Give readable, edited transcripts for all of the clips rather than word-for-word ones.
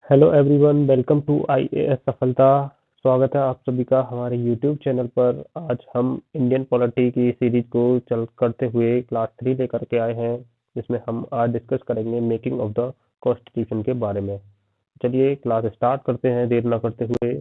Hello everyone, welcome to IAS Safalta. स्वागत है आप सभी का हमारे यूट्यूब चैनल पर। आज हम इंडियन पॉलिटी की सीरीज को चल करते हुए क्लास 3 लेकर के आए हैं, जिसमें हम आज डिस्कस करेंगे मेकिंग ऑफ द कॉन्स्टिट्यूशन के बारे में। चलिए क्लास स्टार्ट करते हैं देर ना करते हुए।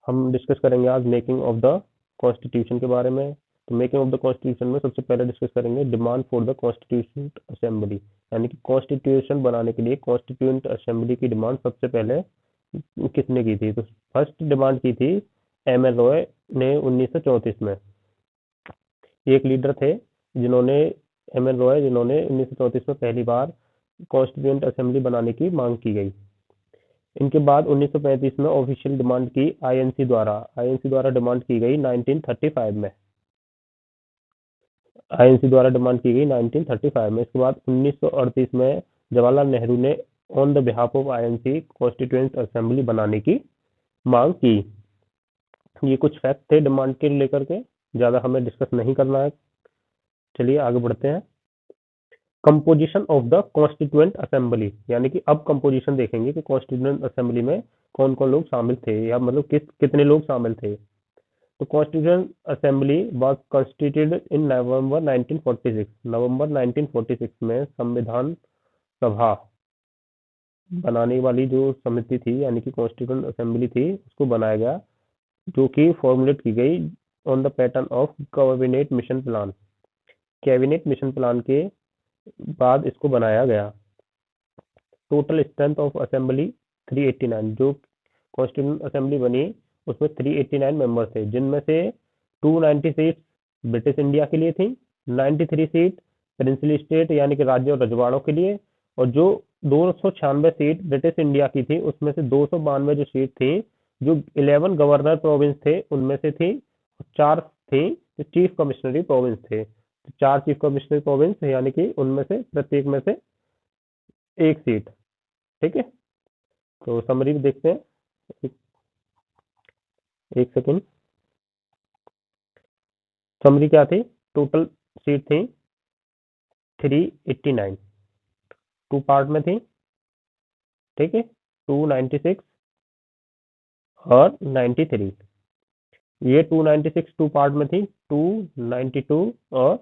हम डिस्कस करेंगे आज मेकिंग ऑफ द कॉन्स्टिट्यूशन के बारे में। तो मेकिंग ऑफ द कॉन्स्टिट्यूशन में सबसे पहले डिस्कस करेंगे demand for the constitutional assembly, यानी कि कॉन्स्टिट्यूशन बनाने के लिए कॉन्स्टिट्यूएंट असेंबली की डिमांड सबसे पहले किसने की थी। तो फर्स्ट डिमांड की थी एम एल रॉय ने 1934 में। ये एक लीडर थे जिन्होंने एम एल रॉय जिन्होंने 1934 में पहली बार कॉन्स्टिट्यूएंट असेंबली बनाने की मांग की गई। इनके बाद 1935 में ऑफिशियल डिमांड की आईएनसी द्वारा डिमांड की गई 1935 में। आईएनसी द्वारा डिमांड की गई 1935 में। इसके बाद 1938 में जवाहरलाल नेहरू ने on the behalf of INC constituent assembly बनाने की मांग की। ये कुछ फैक्ट थे डिमांड के लेकर के, ज्यादा हमें डिस्कस नहीं करना है। चलिए आगे बढ़ते हैं। Composition of the constituent assembly, यानी कि अब कंपोजिशन देखेंगे कि कॉन्स्टिट्यूएंट असेंबली में कौन कौन लोग शामिल थे, या मतलब कितने लोग शामिल थे। तो constituent assembly was constituted in November 1946। नवंबर 1946 में संविधान सभा बनाने वाली जो समिति थी, यानी कि कॉन्स्टिट्यूएंट असेंबली थी, उसको बनाया गया, जो कि फॉर्मुलेट की गई on the pattern of cabinet mission plan. Cabinet mission plan के बाद इसको बनाया गया। Total strength of assembly 389। जो कॉन्स्टिट्यूंट असेंबली बनी उसमें 389 मेंबर थे, जिनमें से 290 सीट ब्रिटिश इंडिया के लिए थी, 93 सीट प्रिंसली स्टेट यानी कि राज्य और रजवाड़ों के लिए, और जो 296 सीट ब्रिटिश इंडिया की थी उसमें से 292 जो सीट थी जो 11 गवर्नर प्रोविंस थे उनमें से थी, 4 थी जो चीफ कमिश्नरी प्रोविंस थे। तो 4 चीफ कमिश्नरी प्रोविंस यानी कि उनमें से प्रत्येक में से एक सीट। ठीक है, तो समरी देखते हैं। एक, एक सेकंड। समरी क्या थी? टोटल सीट थी 389, टू पार्ट में थी। ठीक है, 296 और 93। ये 296 टू पार्ट में थी, 292 और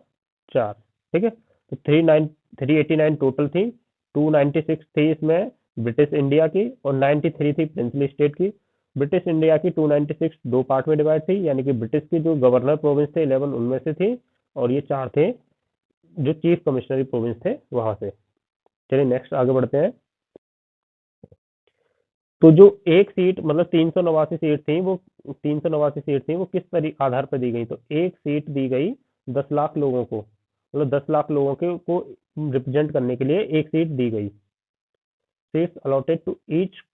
4। ठीक है, तो 389 टोटल थी, 296 थी इसमें ब्रिटिश इंडिया की और 93 थी प्रिंसली स्टेट की। ब्रिटिश इंडिया की 296 दो पार्ट में डिवाइड थी, यानी कि ब्रिटिश की जो गवर्नर प्रोविंस थे 11 उनमें से थी, और ये 4 थे जो चीफ कमिश्नरी प्रोविंस थे वहां से। चलिए नेक्स्ट आगे बढ़ते हैं। तो जो एक सीट मतलब 389 सीट थी, वो 389 सीट थी वो किस आधार पर दी गई? तो एक सीट दी गई 10 लाख लोगों को, मतलब 10 लाख लोगों के को रिप्रेजेंट करने के लिए एक सीट दी गई। Seats allotted to each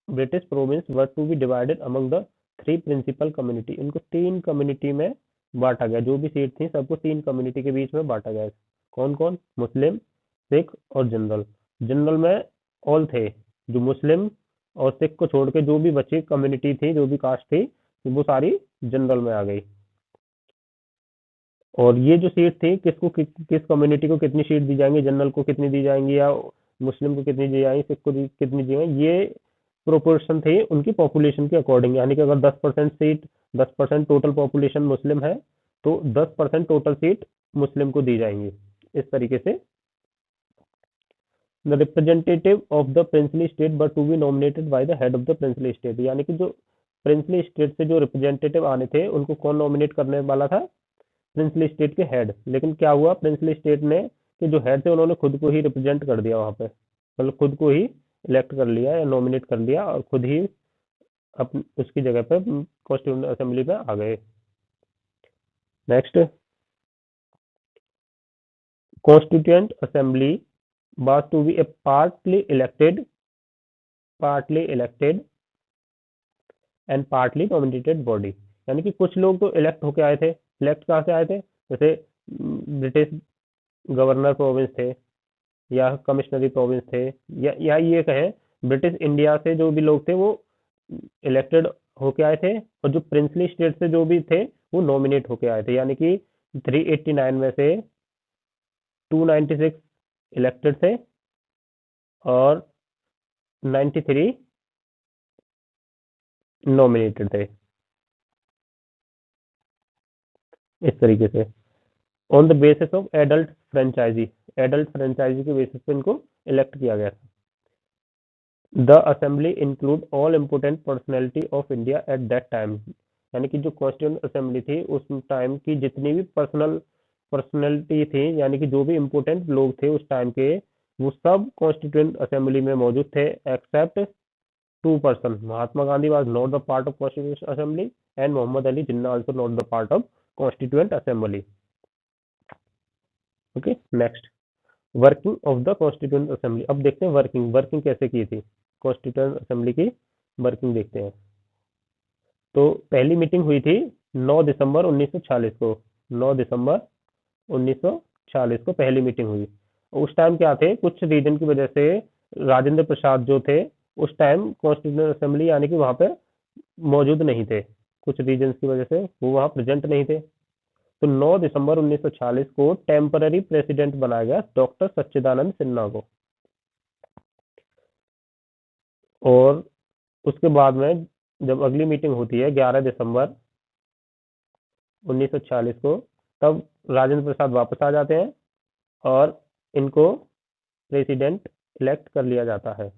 British province were to be divided among the 3 principal community. इनको 3 कम्युनिटी में बांटा गया। जो भी सीट थी सबको 3 कम्युनिटी के बीच में बांटा गया। कौन कौन? मुस्लिम, सिख और जनरल। जनरल में ऑल थे, जो मुस्लिम और सिख को छोड़ के जो भी बची कम्युनिटी थी, जो भी कास्ट थी, वो सारी जनरल में आ गई। और ये जो सीट थी किस कम्युनिटी को कितनी सीट दी जाएंगी, जनरल को कितनी दी जाएंगी, या मुस्लिम को कितनी दी जाएंगी, सिख को कितनी दी जाएंगी, ये प्रोपोर्शन थे उनकी पॉपुलेशन के अकॉर्डिंग। यानी कि अगर 10% सीट, 10% टोटल पॉपुलेशन मुस्लिम है तो 10% टोटल सीट मुस्लिम को दी जाएंगी। इस तरीके से the representative of the princely state but to be nominated by the head of the princely state. यानी कि जो प्रिंसली स्टेट से जो रिप्रेजेंटेटिव आने थे उनको कौन नॉमिनेट करने वाला था? प्रिंसली स्टेट के हेड। लेकिन क्या हुआ, प्रिंसली स्टेट ने कि जो हेड थे उन्होंने खुद को ही रिप्रेजेंट कर दिया वहां पे, मतलब खुद को ही इलेक्ट कर लिया या नॉमिनेट कर लिया, और खुद ही अपनी उसकी जगह पे कॉन्स्टिट्यूएंट असेंबली में आ गए। Next, constituent assembly was to be a partly elected and partly nominated body. यानी कि कुछ लोग तो इलेक्ट होके आए थे। इलेक्ट कहाँ से आए थे? जैसे ब्रिटिश गवर्नर प्रोविंस थे, या कमिश्नरी प्रोविंस थे, या ये कहें ब्रिटिश इंडिया से जो भी लोग थे वो इलेक्टेड होके आए थे, और जो प्रिंसली स्टेट से जो भी थे वो नॉमिनेट होके आए थे। यानी कि 389 में से 296 इलेक्टेड थे, और 93 नॉमिनेटेड थे इस तरीके से, on the basis of adult franchise के बेसिस पे इनको इलेक्ट किया गया था। The assembly include all important personality of India at that time, यानी कि जो कॉन्स्टिट्यूंट असेंबली थी उस टाइम की जितनी भी पर्सनैलिटी थी, यानी कि जो भी इम्पोर्टेंट लोग थे उस टाइम के, वो सब कॉन्स्टिट्यूंट असेंबली में मौजूद थे except 2 person. Mahatma Gandhi was not the part of constituent assembly and Mohammad Ali Jinnah also not the part of constituent assembly. Okay, next, working of the constituent assembly. अब देखते हैं वर्किंग कैसे की थी कॉन्स्टिट्यूंट असेंबली की, वर्किंग देखते हैं। तो पहली मीटिंग हुई थी 9 दिसंबर 1946 को, 9 दिसंबर 1946 को पहली मीटिंग हुई। उस टाइम क्या थे, कुछ रीजन की वजह से राजेंद्र प्रसाद जो थे उस टाइम कॉन्स्टिट्यूंट असेंबली यानी कि वहां पे मौजूद नहीं थे, कुछ रीजन की वजह से वो वहां प्रेजेंट नहीं थे। तो 9 दिसंबर 1946 को टेम्पररी प्रेसिडेंट बनाया गया डॉक्टर सच्चिदानंद सिन्हा को। और उसके बाद में जब अगली मीटिंग होती है 11 दिसंबर 1946 को, तब राजेंद्र प्रसाद वापस आ जाते हैं और इनको प्रेसिडेंट इलेक्ट कर लिया जाता है।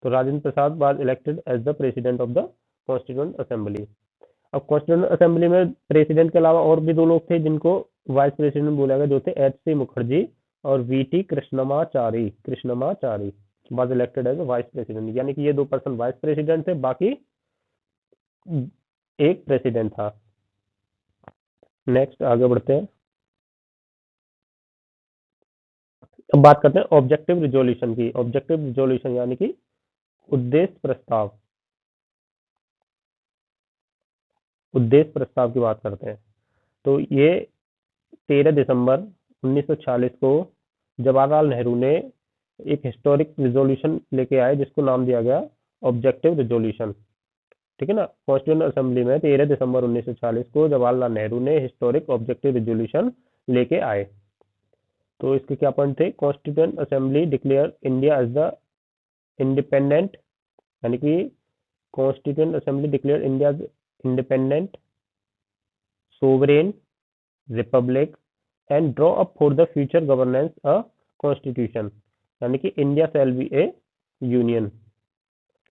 तो Rajendra Prasad was elected as the president of the constituent assembly. अब कॉन्स्टिट्यूंट असेंबली में प्रेसिडेंट के अलावा और भी 2 लोग थे जिनको वाइस प्रेसिडेंट बोला गया, जो थे एच.सी. मुखर्जी और VT. Krishnamachari was elected as vice president, यानी कि ये 2 पर्सन वाइस प्रेसिडेंट थे, बाकी एक प्रेसिडेंट था। नेक्स्ट आगे बढ़ते हैं। अब बात करते हैं ऑब्जेक्टिव रिजोल्यूशन की। ऑब्जेक्टिव रिजोल्यूशन यानी कि उद्देश्य प्रस्ताव, उद्देश्य प्रस्ताव की बात करते हैं। तो ये 13 दिसंबर 1940 को जवाहरलाल नेहरू ने एक हिस्टोरिक रिजोल्यूशन लेके आए जिसको नाम दिया गया ऑब्जेक्टिव रिजोल्यूशन। ठीक है ना, कॉन्स्टिट्यूंट असेंबली में 13 दिसंबर 1940 को जवाहरलाल नेहरू ने हिस्टोरिक ऑब्जेक्टिव रिजोल्यूशन लेके आए। तो इसके क्या पॉइंट थे, constituent assembly declare India as the independent, यानी कि constituent assembly declare India independent sovereign republic and draw up for the future governance a constitution, यानी कि India shall be a union.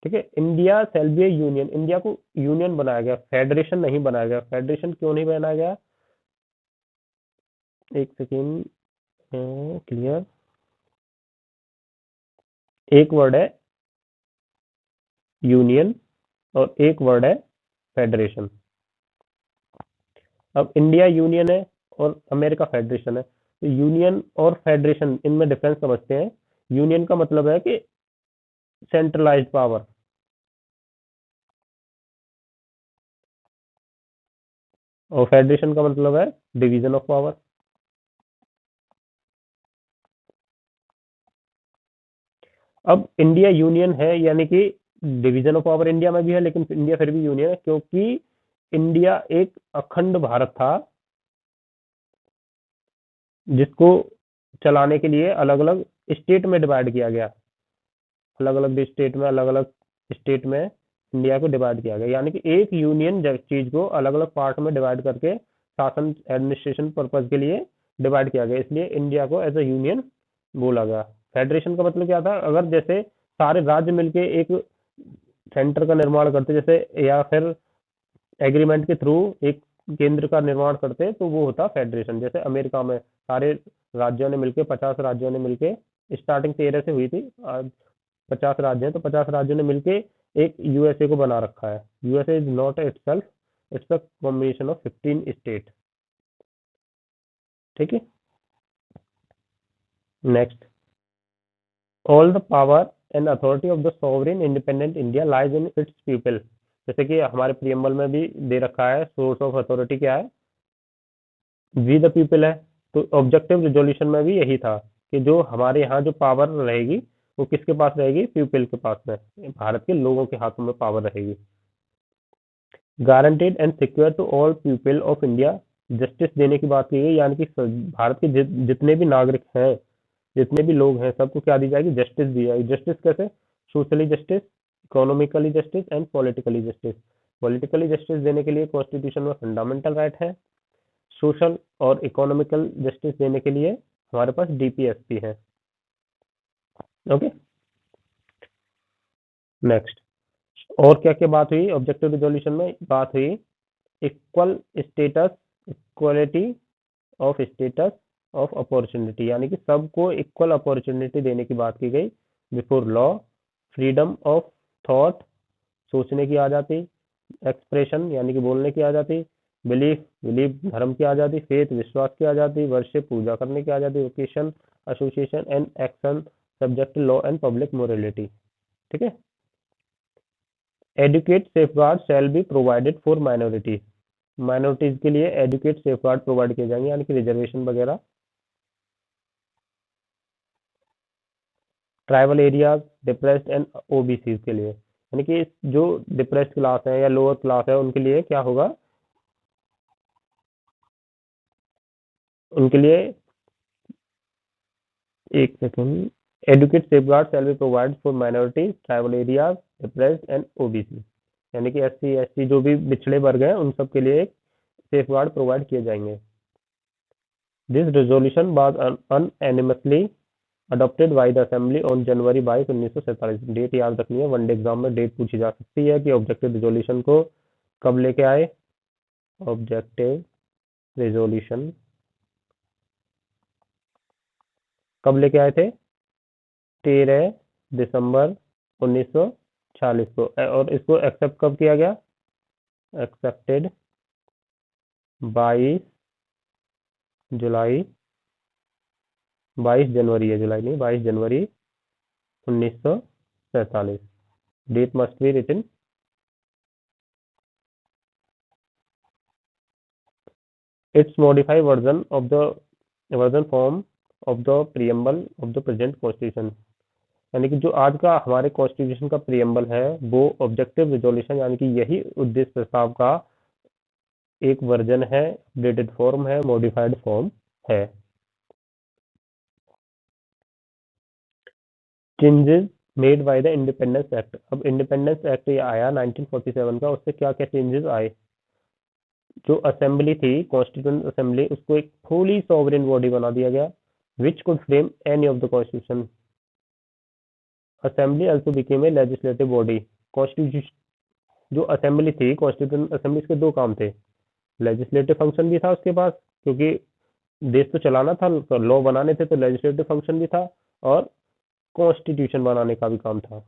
ठीक है, India shall be a union, India को union बनाया गया, federation नहीं बनाया गया। फेडरेशन क्यों नहीं बनाया गया, एक सेकेंड, क्लियर, एक वर्ड है यूनियन और एक वर्ड है फेडरेशन। अब इंडिया यूनियन है और अमेरिका फेडरेशन है, तो यूनियन और फेडरेशन इनमें डिफरेंस समझते हैं। यूनियन का मतलब है कि सेंट्रलाइज्ड पावर, और फेडरेशन का मतलब है डिवीजन ऑफ पावर। अब इंडिया यूनियन है यानी कि डिवीजन ऑफ पावर इंडिया में भी है, लेकिन इंडिया फिर भी यूनियन है क्योंकि इंडिया एक अखंड भारत था जिसको चलाने के लिए अलग अलग स्टेट में डिवाइड किया गया, अलग अलग स्टेट में, अलग अलग स्टेट में इंडिया को डिवाइड किया गया, यानी कि एक यूनियन चीज को अलग अलग पार्ट में डिवाइड करके शासन एडमिनिस्ट्रेशन पर्पज के लिए डिवाइड किया गया, इसलिए इंडिया को एज अ यूनियन बोला गया। फेडरेशन का मतलब क्या था, अगर जैसे सारे राज्य मिलके एक सेंटर का निर्माण करते जैसे, या फिर एग्रीमेंट के थ्रू एक केंद्र का निर्माण करते, तो वो होता फेडरेशन। जैसे अमेरिका में सारे राज्यों ने मिलके, 50 राज्यों ने मिलके, स्टार्टिंग 13 से हुई थी, आज 50 राज्य हैं, तो 50 राज्यों ने मिलके एक यूएसए को बना रखा है। USA is not itself, it's a combination of 15 state. ठीक है, next, all the power and authority of the sovereign independent India lies in its people. जैसे कि हमारे प्रियम्बल में भी दे रखा है, सोर्स ऑफ अथॉरिटी क्या है, वी द पीपल है। तो ऑब्जेक्टिव रिजोल्यूशन में भी यही था कि जो हमारे यहाँ जो पावर रहेगी वो किसके पास रहेगी, पीपल के पास में, भारत के लोगों के हाथों में पावर रहेगी। Guaranteed and secure to all people of India, justice देने की बात की गई, यानी कि भारत के जितने भी नागरिक हैं जितने भी लोग हैं सबको क्या दी जाएगी, जस्टिस दी जाएगी। जस्टिस कैसे, socially justice, economically justice and politically justice. Politically justice देने के लिए कॉन्स्टिट्यूशन में फंडामेंटल राइट है, सोशल और इकोनॉमिकल जस्टिस देने के लिए हमारे पास डीपीएसपी है। ओके, नेक्स्ट, और क्या क्या बात हुई ऑब्जेक्टिव रिजोल्यूशन में, बात हुई equal status, equality of status of opportunity, यानी कि सबको इक्वल अपॉर्चुनिटी देने की बात की गई before law, freedom of thought, सोचने की आज़ादी, एक्सप्रेशन यानी कि बोलने की आज़ादी, बिलीफ बिलीफ धर्म की आज़ादी, फेथ विश्वास की आज़ादी, वर्शिप पूजा करने की आज़ादी, vocation association and action subject law and public morality. ठीक है, adequate safeguard shall be provided for minorities, minorities के लिए एडुकेट सेफगार्ड प्रोवाइड किए जाएंगे, यानी कि रिजर्वेशन वगैरह। Tribal areas, depressed and OBC के लिए, यानी कि जो डिप्रेस्ड क्लास है या लोअर क्लास है उनके लिए क्या होगा, उनके लिए एक second, adequate safeguard shall be provide for minorities, tribal areas, depressed and OBC, यानी कि एससी एसटी जो भी पिछड़े वर्ग हैं उन सब के लिए एक सेफगार्ड प्रोवाइड किए जाएंगे। This resolution was unanimously adopted by the assembly on January 22 1947। Date याद रखनी है, वनडे एग्जाम में डेट पूछी जा सकती है कि ऑब्जेक्टिव रिजोल्यूशन को कब लेके आए। ऑब्जेक्टिव रिजोल्यूशन कब लेके आए थे, 13 दिसंबर 1946 को, और इसको एक्सेप्ट कब किया गया, एक्सेप्टेड 22 जुलाई, 22 जनवरी है, जुलाई नहीं, 22 जनवरी 1947। Date must be written. It's modified version of the version form of the preamble of the present constitution, यानी कि जो आज का हमारे कॉन्स्टिट्यूशन का प्रियम्बल है वो ऑब्जेक्टिव रिजोल्यूशन यानी कि यही उद्देश्य प्रस्ताव का एक वर्जन है, अपडेटेड फॉर्म है, मॉडिफाइड फॉर्म है। Changes made by the independence act, अब इंडिपेंडेंस एक्ट ये आया 1947 का, उससे क्या क्या चेंजेस आए, जो असेंबली थी कॉन्स्टिट्यूंट असेंबली उसको एक फुली सॉवरेन बॉडी बना दिया गया, which could frame any of the constitution. Assembly also became a legislative body, constitution जो असेंबली थी कॉन्स्टिट्यूंट असेंबली के दो काम थे, लेजिस्लेटिव फंक्शन भी था उसके पास, क्योंकि देश तो चलाना था, लॉ बनाने थे, तो लेजिस्लेटिव फंक्शन भी था और कॉन्स्टिट्यूशन बनाने का भी काम था।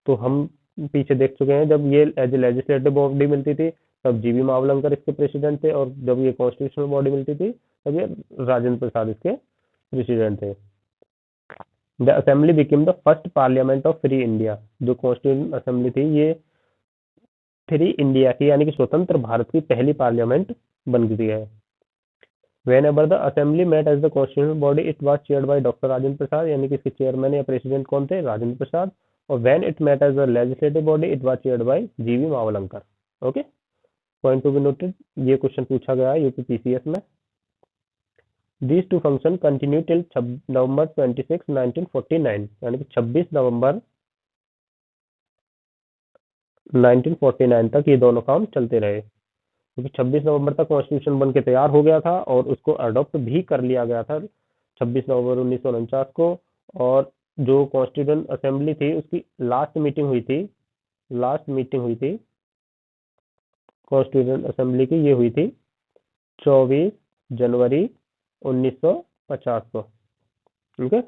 तो हम पीछे देख चुके हैं जब ये एज ए लेजिस्लेटिव बॉडी मिलती थी तब जीवी मावलंकर इसके प्रेसिडेंट थे, और जब ये कॉन्स्टिट्यूशनल बॉडी मिलती थी तब ये राजेंद्र प्रसाद इसके प्रेसिडेंट थे। The assembly became the first parliament of free India, जो कॉन्स्टिट्यूशन असेंबली थी ये फ्री इंडिया की यानी कि स्वतंत्र भारत की पहली पार्लियामेंट बन गई है। Whenever the assembly met as the constitutional body, it was chaired by Dr. Rajendra Prasad, यानी कि इसके चेयरमैन या प्रेसिडेंट कौन थे, राजेंद्र प्रसाद, और when it met as a legislative body, it was chaired by जीवी Mavalankar. Okay, point to be noted, ये question पूछा गया है यूपीपीसीएस में। These two functions continue till November 26, 1949, यानी कि 26 नवंबर 1949 तक ये दोनों काम चलते रहे, क्योंकि 26 नवंबर तक कॉन्स्टिट्यूशन बन के तैयार हो गया था और उसको अडॉप्ट भी कर लिया गया था 26 नवंबर 1949 को। और जो कॉन्स्टिट्यूशन असेंबली थी उसकी लास्ट मीटिंग हुई थी कॉन्स्टिट्यूशन असेंबली की, ये हुई थी 24 जनवरी 1950 को। ठीक है,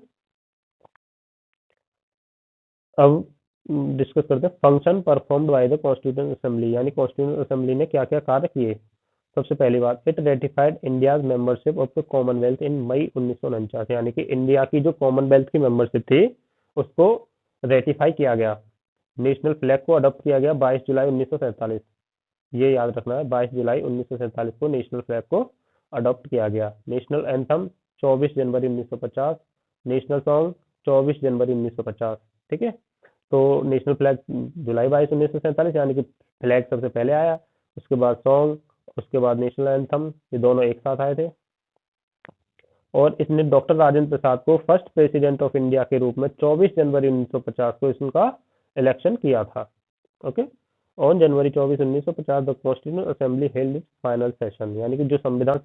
अब डिस्कस करते हैं function performed by the constitution assembly, यानी कॉन्स्टिट्यूशन असेंबली ने क्या क्या कार्य किए। सबसे पहली बात, it ratified India's membership of the commonwealth in May 1949, यानी कि इंडिया की जो कॉमनवेल्थ की मेंबरशिप थी उसको रेटिफाई किया गया। नेशनल फ्लैग को अडॉप्ट किया गया 22 जुलाई 1947, ये याद रखना है, 22 जुलाई 1947 को नेशनल फ्लैग को अडॉप्ट किया गया। नेशनल एंथम 24 जनवरी 1950, नेशनल सॉन्ग 24 जनवरी 1950। ठीक है, तो नेशनल फ्लैग जुलाई 22 1947, यानी कि फ्लैग सबसे पहले आया, उसके बाद सॉन्ग, उसके बाद नेशनल एंथम, ये दोनों एक साथ आए थे। और इसने डॉक्टर राजेंद्र प्रसाद को फर्स्ट प्रेसिडेंट ऑफ इंडिया के रूप में 24 जनवरी 1950 को इसका इलेक्शन किया था। Okay, on January 24 1950 the constitutional assembly held it's final session, यानी कि जो संविधान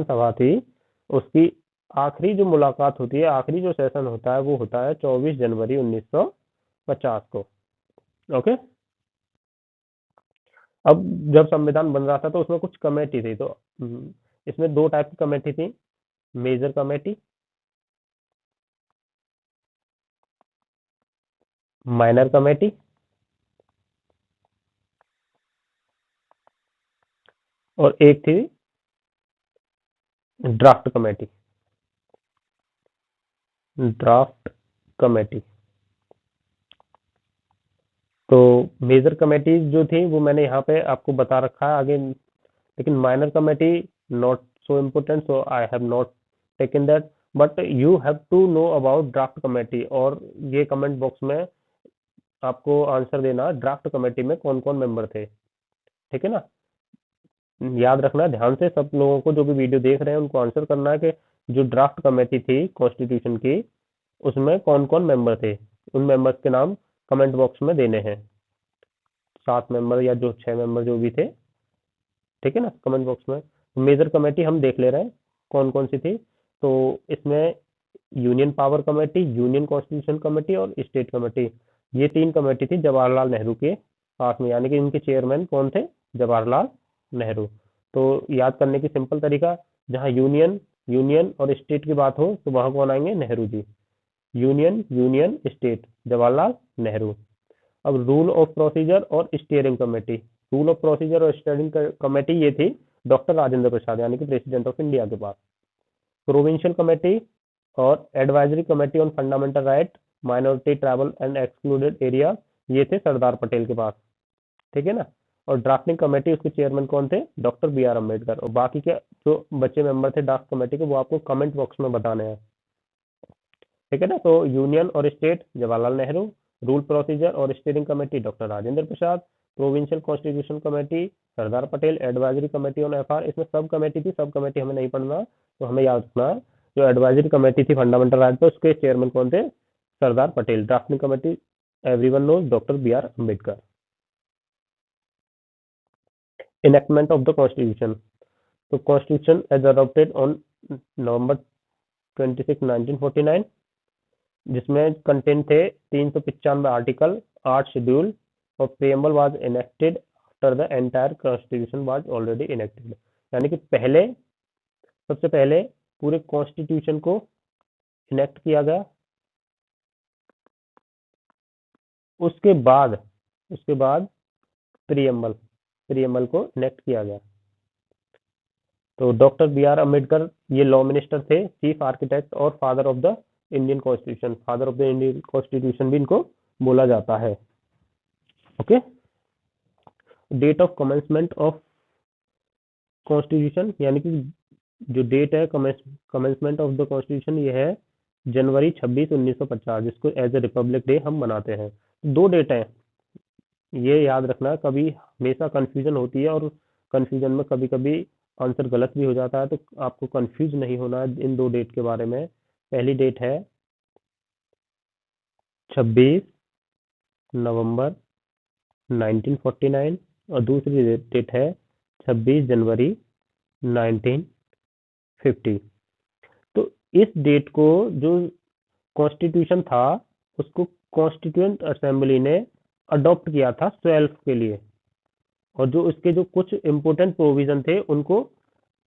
सभा थी उसकी आखिरी जो मुलाकात होती है, आखिरी जो सेशन होता है वो होता है 24 जनवरी 1950 को। ओके, अब जब संविधान बन रहा था तो उसमें कुछ कमेटी थी, तो इसमें दो टाइप की कमेटी थी, मेजर कमेटी, माइनर कमेटी, और एक थी ड्राफ्ट कमेटी। ड्राफ्ट कमेटी, तो मेजर कमेटी जो थी वो मैंने यहाँ पे आपको बता रखा है आगे, लेकिन minor committee not so important, so I have not taken that, but you have to know about draft committee. और ये कमेंट बॉक्स में आपको आंसर देना, ड्राफ्ट कमेटी में कौन कौन मेंबर थे, ठीक है ना। याद रखना ध्यान से, सब लोगों को जो भी वीडियो देख रहे हैं उनको आंसर करना है कि जो ड्राफ्ट कमेटी थी कॉन्स्टिट्यूशन की उसमें कौन कौन मेंबर थे, उन मेंबर्स के नाम कमेंट बॉक्स में देने हैं, 7 मेंबर या जो 6 मेंबर जो भी थे, ठीक है ना, कमेंट बॉक्स में। मेजर कमेटी हम देख ले रहे हैं कौन कौन सी थी, तो इसमें union power committee, union constitution committee और स्टेट कमेटी, ये 3 कमेटी थी जवाहरलाल नेहरू के पास में, यानी कि इनके चेयरमैन कौन थे, जवाहरलाल नेहरू। तो याद करने की सिंपल तरीका, जहां यूनियन यूनियन और स्टेट की बात हो तो वहां कौन आएंगे, Nehru ji. Union union state, Jawaharlal Nehru. अब रूल ऑफ प्रोसीजर और steering committee, rule of procedure और स्टीयरिंग कमेटी ये थी डॉक्टर राजेंद्र प्रसाद यानी कि प्रेसिडेंट ऑफ इंडिया के पास। प्रोविंशियल कमेटी और advisory committee on fundamental right, minority, tribal and excluded area, ये थे सरदार पटेल के पास, ठीक है ना। और ड्राफ्टिंग कमेटी, उसके चेयरमैन कौन थे, डॉक्टर बी आर अम्बेडकर। और बाकी के जो बच्चे मेंबर थे ड्राफ्ट कमेटी के वो आपको कमेंट बॉक्स में बताने हैं, ठीक है ना। तो यूनियन और state Jawaharlal Nehru, rule procedure और steering committee doctor Rajendra Prasad, provincial constitution committee Sardar Patel, advisory committee on FR, इसमें सब कमेटी थी, सब कमेटी हमें नहीं पढ़ना, तो हमें याद रखना जो एडवाइजरी कमेटी थी फंडामेंटल राइट पे उसके चेयरमैन कौन थे, Sardar Patel. Drafting committee everyone knows, doctor B R Ambedkar. enactment of the constitution, तो constitution as adopted on November 26 1949, जिसमें कंटेंट थे 395 आर्टिकल, 8 शेड्यूल, और preamble was enacted after the entire constitution was already enacted, यानी कि सबसे पहले पूरे कॉन्स्टिट्यूशन को इनेक्ट किया गया, उसके बाद प्रियम्बल को इनेक्ट किया गया। तो डॉक्टर बी आर अम्बेडकर ये लॉ मिनिस्टर थे, चीफ आर्किटेक्ट और father of the Indian constitution भी इनको बोला जाता है। Okay, date of commencement of constitution, यानी कि जो डेट है कमेंसमेंट ऑफ द कॉन्स्टिट्यूशन ये है जनवरी 26 1950, जिसको एज ए रिपब्लिक डे हम मनाते हैं। 2 डेट है, ये याद रखना, कभी हमेशा कंफ्यूजन होती है और कंफ्यूजन में कभी कभी आंसर गलत भी हो जाता है, तो आपको कंफ्यूज नहीं होना है इन 2 डेट के बारे में। पहली डेट है 26 नवंबर 1949 और दूसरी डेट है 26 जनवरी 1950। तो इस डेट को जो कॉन्स्टिट्यूशन था उसको कॉन्स्टिट्यूएंट असेंबली ने अडॉप्ट किया था 12 के लिए, और जो उसके जो कुछ इंपोर्टेंट प्रोविजन थे उनको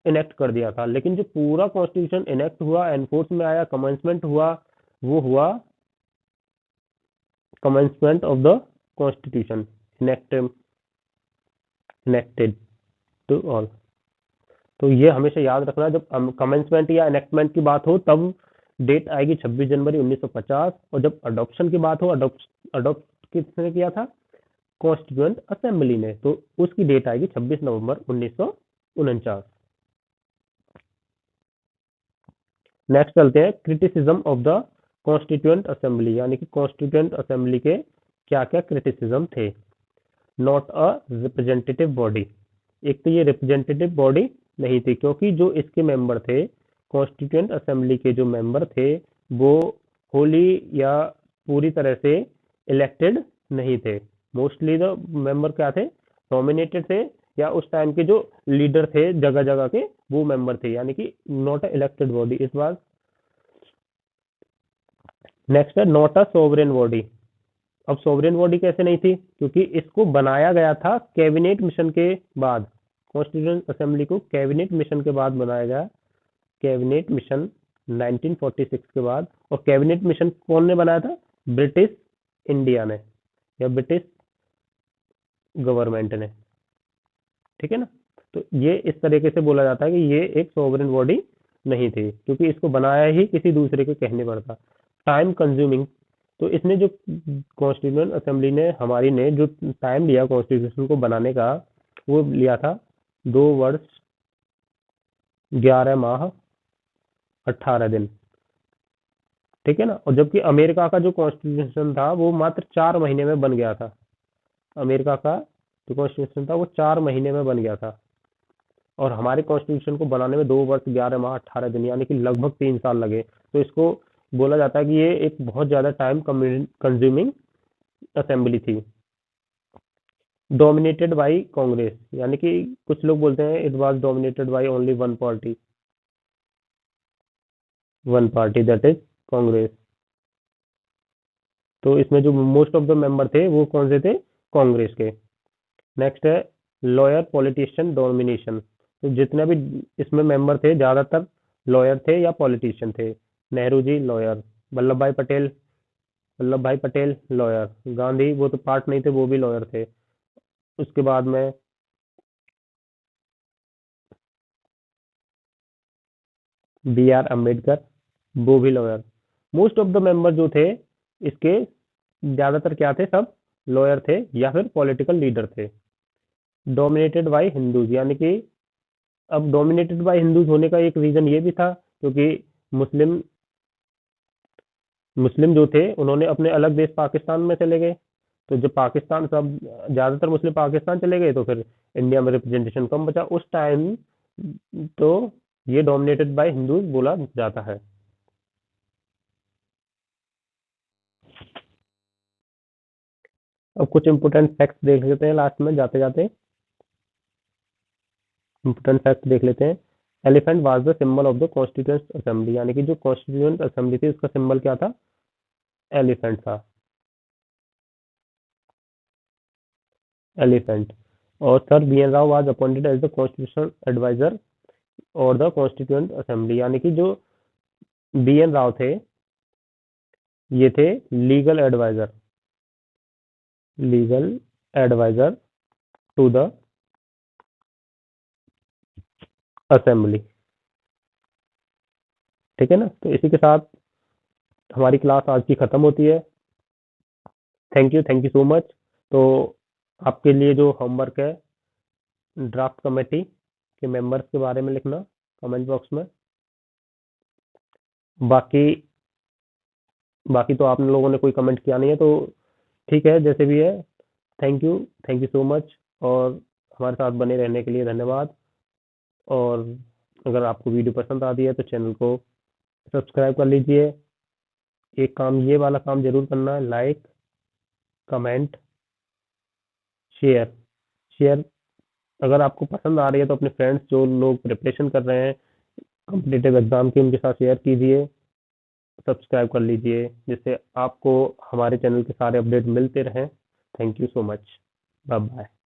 इनेक्ट कर दिया था, लेकिन जो पूरा कॉन्स्टिट्यूशन इनेक्ट हुआ, एनफोर्स में आया, कमेंसमेंट हुआ, वो हुआ commencement of the constitution, enacted to all. तो ये हमेशा याद रखना, जब कमेंसमेंट या इनेक्टमेंट की बात हो तब डेट आएगी 26 जनवरी 1950, और जब अडॉप्शन की बात हो, अडॉप्ट किसने किया था, कॉन्स्टिट्यूएंट असेंबली ने, तो उसकी डेट आएगी 26 नवंबर 1949। नेक्स्ट चलते हैं criticism of the constituent assembly, यानी कि कॉन्स्टिट्यूएंट असेंबली के क्या क्या क्रिटिसिज्म थे। नॉट अ रिप्रेजेंटेटिव बॉडी, एक तो ये रिप्रेजेंटेटिव बॉडी नहीं थी, क्योंकि जो इसके मेंबर थे कॉन्स्टिट्यूएंट असेंबली के जो मेंबर थे वो होली या पूरी तरह से इलेक्टेड नहीं थे। मोस्टली द मेंबर क्या थे, नॉमिनेटेड थे, या उस टाइम के जो लीडर थे जगह जगह के वो मेंबर थे, यानी कि नॉट अ इलेक्टेड बॉडी इस बार। नेक्स्ट है नॉट अ सोवरेन बॉडी। अब सोवरेन बॉडी कैसे नहीं थी, क्योंकि इसको बनाया गया था कैबिनेट मिशन के बाद। कॉन्स्टिट्यूएंट असेंबली को कैबिनेट मिशन के बाद बनाया गया, कैबिनेट मिशन 1946 के बाद। और कैबिनेट मिशन कौन ने बनाया था, ब्रिटिश इंडिया ने या ब्रिटिश गवर्नमेंट ने, ठीक है ना। तो ये इस तरीके से बोला जाता है कि ये एक सोवरेन बॉडी नहीं थी, क्योंकि इसको बनाया ही किसी दूसरे के कहने पर था। टाइम कंज्यूमिंग, तो इसने जो कॉन्स्टिट्यूएंट असेंबली ने हमारी ने जो टाइम लिया कॉन्स्टिट्यूशन को बनाने का, वो लिया था 2 वर्ष 11 माह 18 दिन, ठीक है ना। और जबकि अमेरिका का जो कॉन्स्टिट्यूशन था वो मात्र 4 महीने में बन गया था। अमेरिका का जो कॉन्स्टिट्यूशन था वो 4 महीने में बन गया था, और हमारे कॉन्स्टिट्यूशन को बनाने में 2 वर्ष 11 माह 18 दिन यानी कि लगभग 3 साल लगे। तो इसको बोला जाता है कि ये एक बहुत ज्यादा टाइम कंज्यूमिंग असेंबली थी। डोमिनेटेड बाई कांग्रेस, यानी कि कुछ लोग बोलते हैं it was dominated by only one party that is Congress. तो इसमें जो मोस्ट ऑफ द मेंबर थे वो कौन से थे, कांग्रेस के। नेक्स्ट है लॉयर पॉलिटिशियन डोमिनेशन। तो जितने भी इसमें मेंबर थे ज्यादातर लॉयर थे या पॉलिटिशियन थे। नेहरू जी लॉयर, वल्लभ भाई पटेल लॉयर, गांधी वो तो पार्ट नहीं थे, वो भी लॉयर थे। उसके बाद में बी आर अम्बेडकर, वो भी lawyer. Most of the member जो थे इसके ज्यादातर क्या थे, सब लॉयर थे या फिर पॉलिटिकल लीडर थे। डोमिनेटेड बाय हिंदूज, यानी कि अब डोमिनेटेड बाय हिंदूज होने का एक रीजन ये भी था क्योंकि मुस्लिम मुस्लिम जो थे उन्होंने अपने अलग देश पाकिस्तान में चले गए। तो जब पाकिस्तान सब ज्यादातर मुस्लिम पाकिस्तान चले गए तो फिर इंडिया में रिप्रेजेंटेशन कम बचा उस टाइम। तो ये डोमिनेटेड बाय हिंदूज बोला जाता है। अब कुछ इंपोर्टेंट फैक्ट्स देख लेते हैं लास्ट में जाते जाते। इंपोर्टेंट फैक्ट देख लेते हैं। Elephant was the symbol of the constituent assembly, यानी कि जो कॉन्स्टिट्यूएंट असेंबली थी उसका सिंबल क्या था, एलिफेंट था, एलिफेंट। और sir B N Rao was appointed as the constitutional adviser और द कॉन्स्टिट्यूएंट असेंबली, यानी कि जो बी एन राव थे ये थे legal adviser, legal adviser to the assembly, ठीक है ना। तो इसी के साथ हमारी क्लास आज की खत्म होती है। Thank you so much. तो आपके लिए जो होमवर्क है, ड्राफ्ट कमेटी के मेंबर्स के बारे में लिखना कमेंट बॉक्स में। बाकी बाकी तो आप लोगों ने कोई कमेंट किया नहीं है, तो ठीक है जैसे भी है। थैंक यू सो मच, और हमारे साथ बने रहने के लिए धन्यवाद। और अगर आपको वीडियो पसंद आती है तो चैनल को सब्सक्राइब कर लीजिए। एक काम, ये वाला काम जरूर करना है, लाइक कमेंट शेयर। शेयर अगर आपको पसंद आ रही है तो अपने फ्रेंड्स जो लोग प्रिपरेशन कर रहे हैं कॉम्पिटिटिव एग्जाम की उनके साथ शेयर कीजिए। सब्सक्राइब कर लीजिए जिससे आपको हमारे चैनल के सारे अपडेट मिलते रहें। Thank you so much. Bye bye.